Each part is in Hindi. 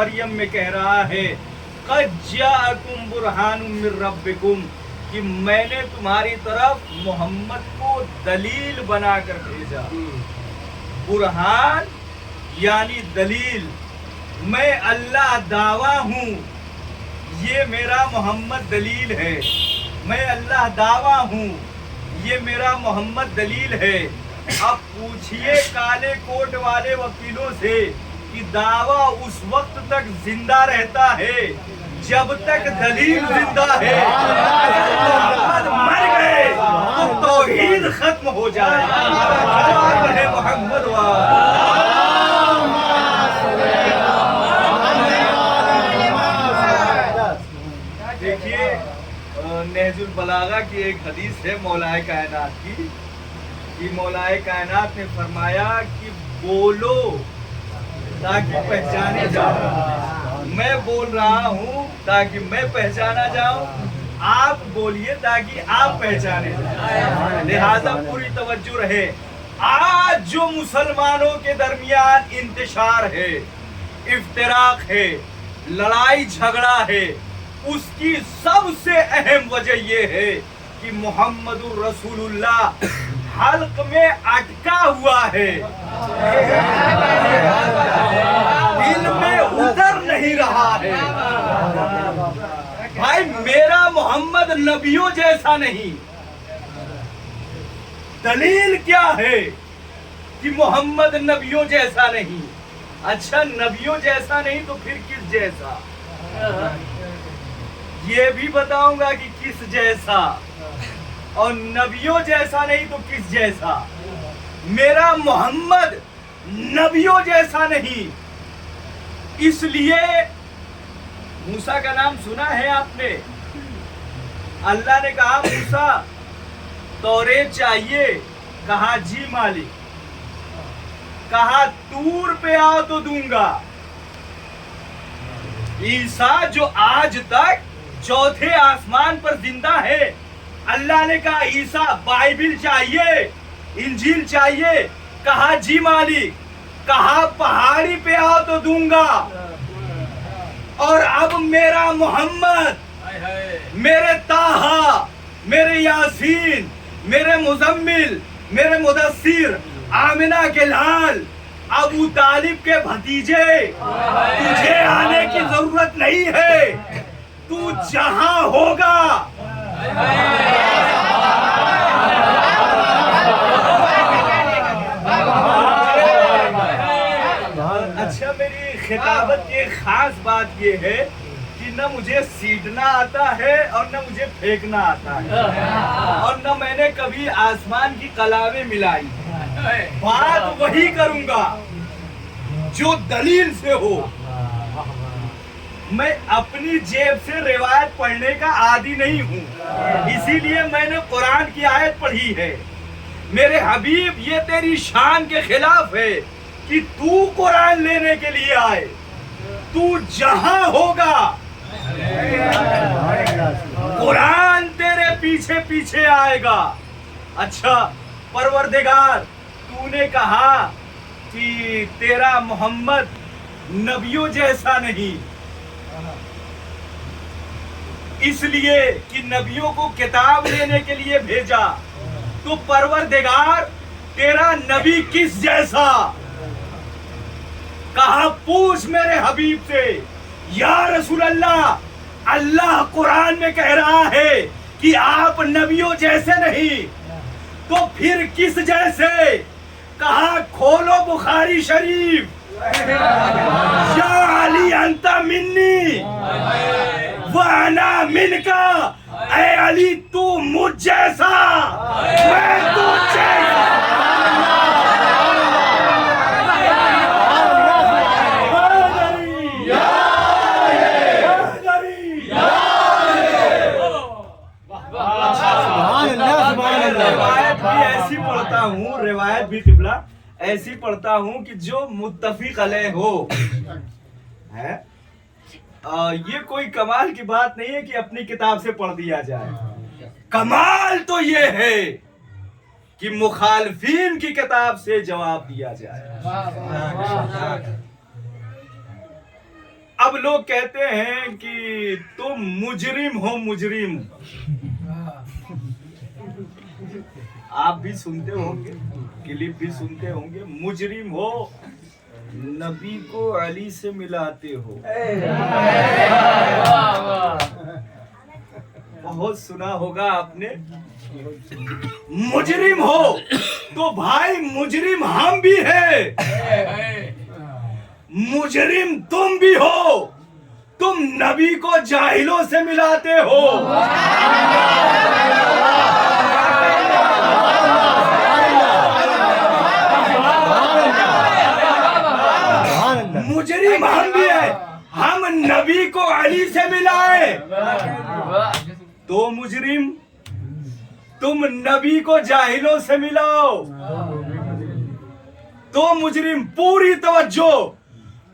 मरियम में कह रहा है क़द जाअकुम बुरहानुम मिर रब्बिकुम, कि मैंने तुम्हारी तरफ मोहम्मद को दलील बनाकर भेजा। बुरहान यानी दलील। मैं अल्लाह दावा हूँ, ये मेरा मोहम्मद दलील है। मैं अल्लाह दावा हूँ, ये मेरा मोहम्मद दलील है। अब पूछिए काले कोट वाले वकीलों से कि दावा उस वक्त तक जिंदा रहता है जब तक दलील जिंदा है। मोहम्मद मर गए तो तौहीद खत्म हो जाए। मोहम्मद देखिए, नहजुल बलागा की एक हदीस है मौलाए कायनात की, कि मौलाए कायनात ने फरमाया कि बोलो ताकि पहचाने जाओ। मैं बोल रहा हूँ ताकि मैं पहचाना जाऊं, आप बोलिए ताकि आप पहचाने जाओ। लिहाजा पूरी तवज्जो रहे। आज जो मुसलमानों के दरमियान इंतशार है, इफ्तिराक है, लड़ाई झगड़ा है, उसकी सबसे अहम वजह यह है कि मोहम्मदुर रसूलुल्लाह हल्क में अटका हुआ है, दिल में उतर नहीं रहा है। भाई मेरा मोहम्मद नबियों जैसा नहीं। दलील क्या है कि मोहम्मद नबियों जैसा नहीं? अच्छा, नबियों जैसा नहीं तो फिर किस जैसा? ये भी बताऊंगा कि किस जैसा, और नबियों जैसा नहीं तो किस जैसा। मेरा मोहम्मद नबियों जैसा नहीं। इसलिए मूसा का नाम सुना है आपने? अल्लाह ने कहा मूसा तौरेत चाहिए, कहा जी मालिक, कहा तूर पे आओ तो दूंगा। ईसा जो आज तक चौथे आसमान पर जिंदा है, अल्लाह ने कहा ईसा बाइबिल चाहिए, इंजील चाहिए, कहा जी मालिक, कहा पहाड़ी पे आओ तो दूंगा। और अब मेरा मोहम्मद, मेरे ताहा, मेरे यासीन, मेरे मुजम्मिल, मेरे मुदस्सिर, आमिना के लाल, अबू तालिब के भतीजे, तुझे आने की जरूरत नहीं है। तू जहां होगा अच्छा, मेरी खिताबत की एक खास बात ये है कि न मुझे सीटना आता है और न मुझे फेंकना आता है, और न मैंने कभी आसमान की कलावें मिलाई। बात वही करूंगा जो दलील से हो। मैं अपनी जेब से रिवायत पढ़ने का आदी नहीं हूँ, इसीलिए मैंने कुरान की आयत पढ़ी है। मेरे हबीब, ये तेरी शान के खिलाफ है कि तू कुरान लेने के लिए आए। तू जहां होगा कुरान तेरे पीछे पीछे आएगा। अच्छा परवरदिगार, तूने कहा कि तेरा मोहम्मद नबियों जैसा नहीं, इसलिए कि नबियों को किताब लेने के लिए भेजा। तो परवरदिगार, तेरा नबी किस जैसा? कहा पूछ मेरे हबीब से, या रसूल अल्लाह, अल्लाह कुरान में कह रहा है कि आप नबियों जैसे नहीं, तो फिर किस जैसे? कहा खोलो बुखारी शरीफ, या अली अंता मिन्नी व अना मिनका, ऐ अली तू मुझ जैसा, मैं तू जैसा। रिवायत भी किबला ऐसी पढ़ता हूँ कि जो मुत्तफिक अलैह हो है। ये कोई कमाल की बात नहीं है कि अपनी किताब से पढ़ दिया जाए। कमाल तो ये है कि मुखालफीन की किताब से जवाब दिया जाए। अब लोग कहते हैं कि तुम मुजरिम हो, मुजरिम। आप भी सुनते होंगे, क्लिप भी सुनते होंगे, मुजरिम हो, नबी को अली से मिलाते हो। बहुत सुना होगा आपने। मुजरिम हो तो भाई मुजरिम हम भी हैं, मुजरिम तुम भी हो। तुम नबी को जाहिलों से मिलाते हो। मुजरिम हम भी है, हम नबी को अली से मिलाए तो मुजरिम, तुम नबी को जाहिलों से मिलाओ तो मुजरिम। पूरी तवज्जो।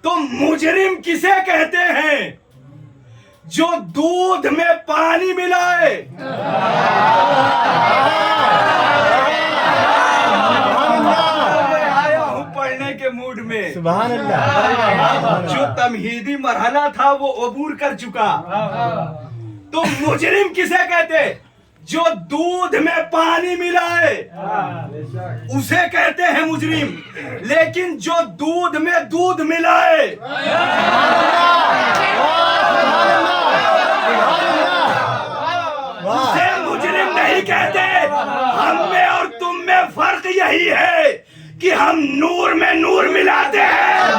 तो मुजरिम किसे कहते हैं? जो दूध में पानी मिलाए। आया हूं पढ़ने के मूड में। सुभान अल्लाह। जो तमहीदी मरहला था वो अबूर कर चुका। तो मुजरिम किसे कहते? जो दूध में पानी मिलाए उसे कहते हैं मुजरिम। लेकिन जो दूध में दूध मिलाए उसे मुजरिम नहीं कहते। हम में और तुम में फर्क यही है कि हम नूर में नूर मिलाते हैं,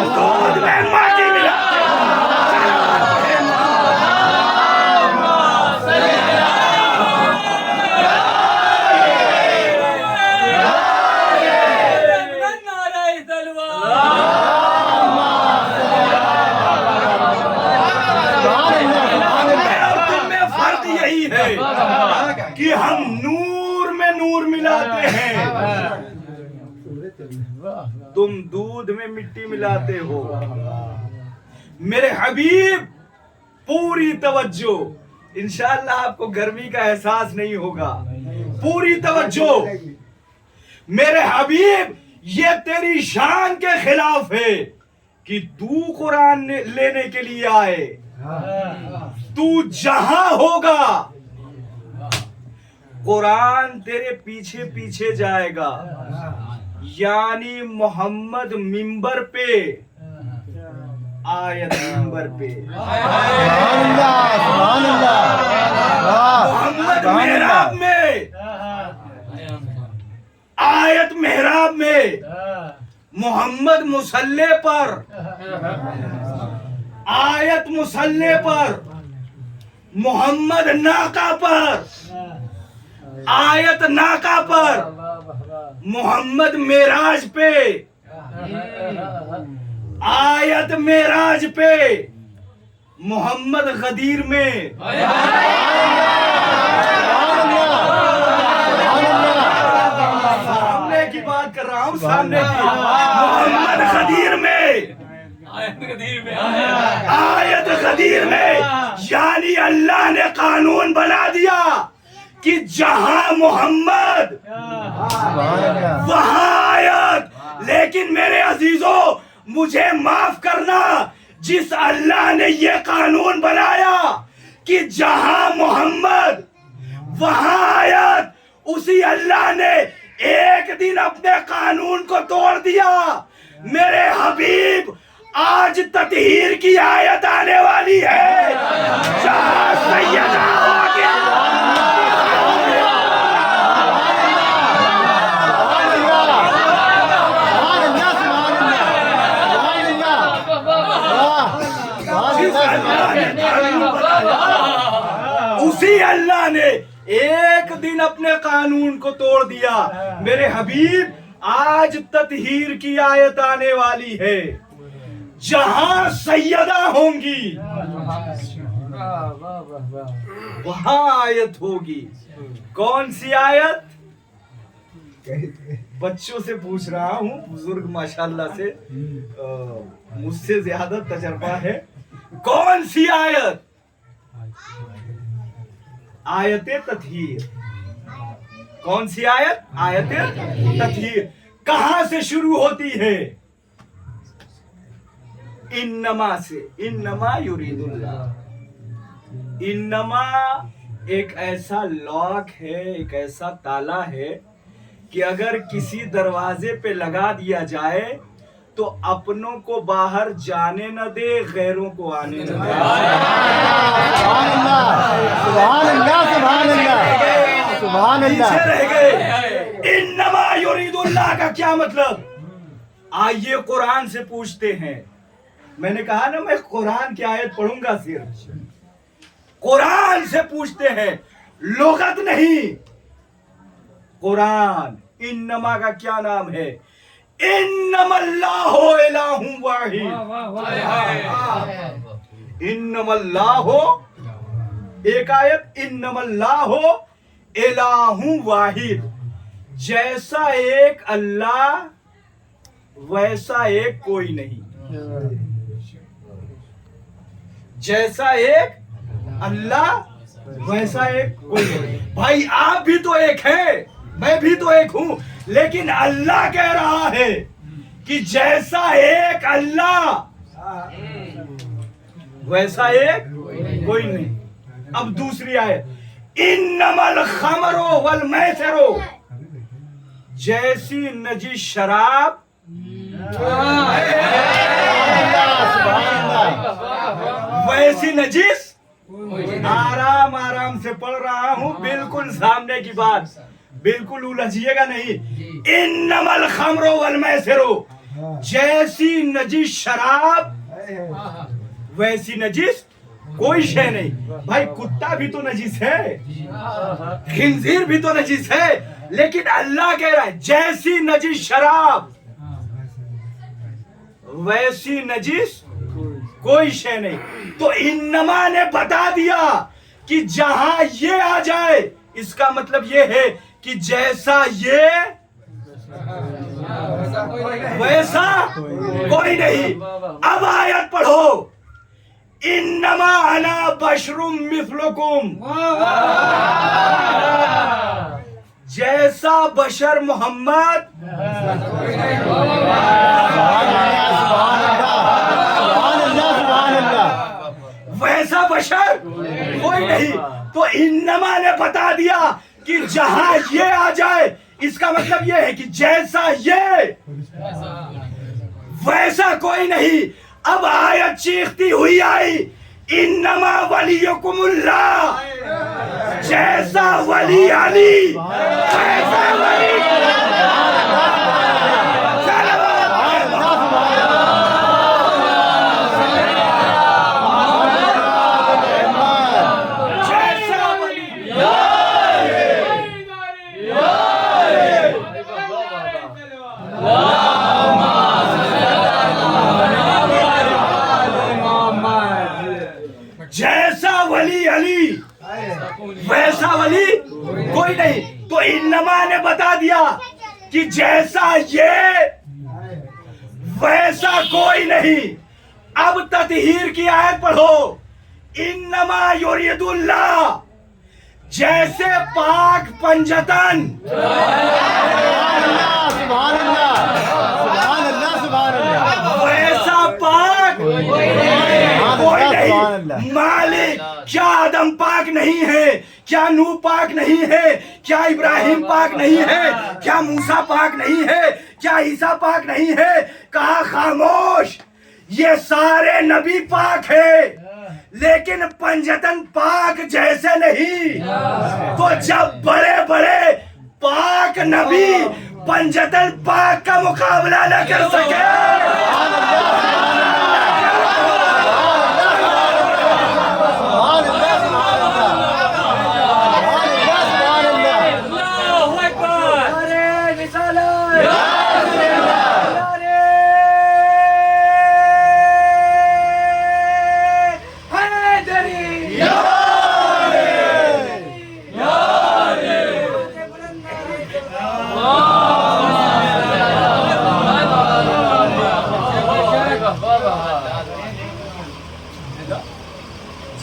दूध में माटी मिलाते हैं। कि हम नूर में नूर मिलाते हैं, तुम दूध में मिट्टी मिलाते हो। मेरे हबीब पूरी तवज्जो। इंशाअल्लाह आपको गर्मी का एहसास नहीं होगा। पूरी तवज्जो। मेरे हबीब ये तेरी शान के खिलाफ है कि तू कुरान लेने के लिए आए। तू जहां होगा कुरान तेरे पीछे पीछे जाएगा। यानी मोहम्मद मिंबर पे, आयत मिंबर पे, मोहम्मद मेहराब में, आयत मेहराब में, मोहम्मद मुसल्ले पर, आयत मुसल्ले पर, मोहम्मद नाका पर, आयत नाका पर, मोहम्मद मेराज पे, आयत मेराज पे, मोहम्मद गदीर में। सामने की बात कर रहा हूँ, सामने की। मोहम्मद गदीर में, आयत गदीर में। यानी अल्लाह ने कानून बना दिया कि जहां मोहम्मद वहां आयत। लेकिन मेरे अजीजों, मुझे माफ करना, जिस अल्लाह ने ये कानून बनाया कि जहां मोहम्मद वहां आयत, उसी अल्लाह ने एक दिन अपने कानून को तोड़ दिया। मेरे हबीब आज ततहीर की आयत आने वाली है। जहां सैयदा हो गया, उसी अल्लाह ने एक दिन अपने कानून को तोड़ दिया। मेरे हबीब आज ततहीर की आयत आने वाली है। जहां सैयदा होंगी वहां आयत होगी। कौन सी आयत? बच्चों से पूछ रहा हूँ, बुजुर्ग माशाल्लाह से मुझसे ज्यादा तजर्बा है। कौन सी आयत? आयते ततहीर। कौन सी आयत? आयते ततहीर। कहां से शुरू होती है? इन्नमा से, इन्नमा युरीदुल्लाह। इन्नमा एक ऐसा लॉक है, एक ऐसा ताला है कि अगर किसी दरवाजे पे लगा दिया जाए तो अपनों को बाहर जाने न दे, गैरों को आने न दे। सुभान अल्लाह, सुभान अल्लाह, सुभान अल्लाह। पीछे रह गए। इन्नमा युरीदुल्लाह का क्या मतलब? आइए कुरान से पूछते हैं। मैंने कहा ना मैं कुरान की आयत पढ़ूंगा, सिर्फ कुरान से पूछते हैं, लुगत नहीं। कुरान इन्नमा का क्या नाम है? इन्नमल्लाहु इलाहुं वाहिद। इन्नमल्लाहु, एक आयत, इन्नमल्लाहु इलाहुं वाहिद। जैसा एक अल्लाह वैसा एक कोई नहीं। जैसा एक अल्लाह वैसा एक कोई नहीं। भाई आप भी तो एक हैं, मैं भी तो एक हूं, लेकिन अल्लाह कह रहा है कि जैसा एक अल्लाह वैसा एक कोई नहीं। अब दूसरी आयत, इन्नमल खमरो वल मैसरो। जैसी नजीस शराब, वैसी नजीस, आराम आराम से पढ़ रहा हूं, बिल्कुल सामने की बात, बिल्कुल उलझिएगा नहीं। इन्नमल खमरो वल मैसरो, जैसी नजीस शराब वैसी नजीस कोई शय नहीं। भाई कुत्ता भी तो नजीस है, खिंजीर भी तो नजीस है, लेकिन अल्लाह कह रहा है जैसी नजीस शराब वैसी नजीस कोई शय नहीं। तो इन्नमा ने बता दिया कि जहां ये आ जाए, इसका मतलब ये है कि जैसा ये वैसा कोई नहीं। अब आयत पढ़ो, इन्नमा अना बशरुम मिस्लुकुम। जैसा बशर मोहम्मद, वैसा बशर कोई नहीं। तो इन्नमा ने बता दिया कि जहां ये आ जाए, इसका मतलब ये है कि जैसा ये वैसा कोई नहीं। अब आयत चीखती हुई आई, इन्नमा वलियुकुमुल्लाह। जैसा वली अली, जैसा वली वैसा वली कोई नहीं। तो इन्नमा ने बता दिया कि जैसा ये वैसा कोई नहीं। अब ततहीर की आयत पढ़ो, इन्नमा युरीदुल्लाह। जैसे पाक पंजतन, वैसा पाक कोई नहीं। मालिक, क्या आदम पाक नहीं है? क्या नूह पाक नहीं है? क्या इब्राहिम पाक नहीं है? क्या मूसा पाक नहीं है? क्या ईसा पाक नहीं है? कहा खामोश, ये सारे नबी पाक है, लेकिन पंजतन पाक जैसे नहीं। तो जब बड़े बड़े पाक नबी पंजतन पाक का मुकाबला न कर सके,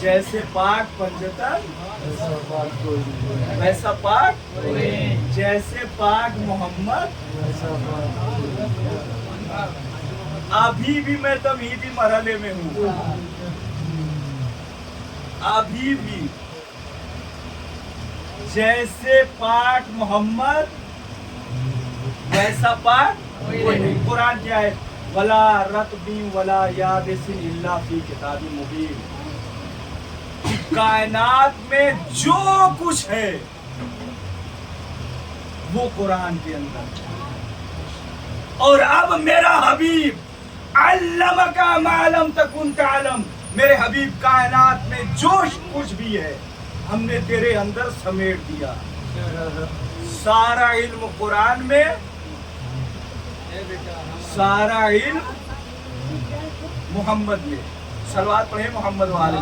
जैसे पाक पंजतन वैसा पाक, जैसे पाक मोहम्मद। अभी भी मैं तमहीदी मरहले में हूँ, अभी भी जैसे पाठ मोहम्मद वैसा पाठ वही। कुरान क्या है? वला रतबी वला याबिसिन इल्ला फी किताबिन मुबीन। कायनात में जो कुछ है वो कुरान के अंदर है। और अब मेरा हबीब अल्लमका मालम तकुन तालम, मेरे हबीब कायनात में जो कुछ भी है हमने तेरे अंदर समेट दिया। सारा इल्म कुरान में, सारा इल्म मोहम्मद में। सलवात पढ़े मोहम्मद वाले।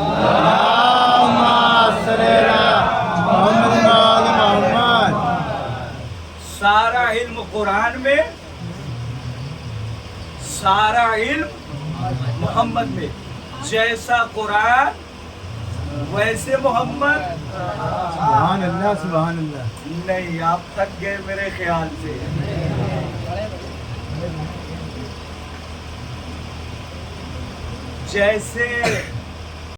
सारा इल्म कुरान में, सारा इल्म मोहम्मद में। जैसा कुरान वैसे मोहम्मद। सुभान अल्लाह, सुभान अल्लाह। नहीं, आप थक गए मेरे ख्याल से। जैसे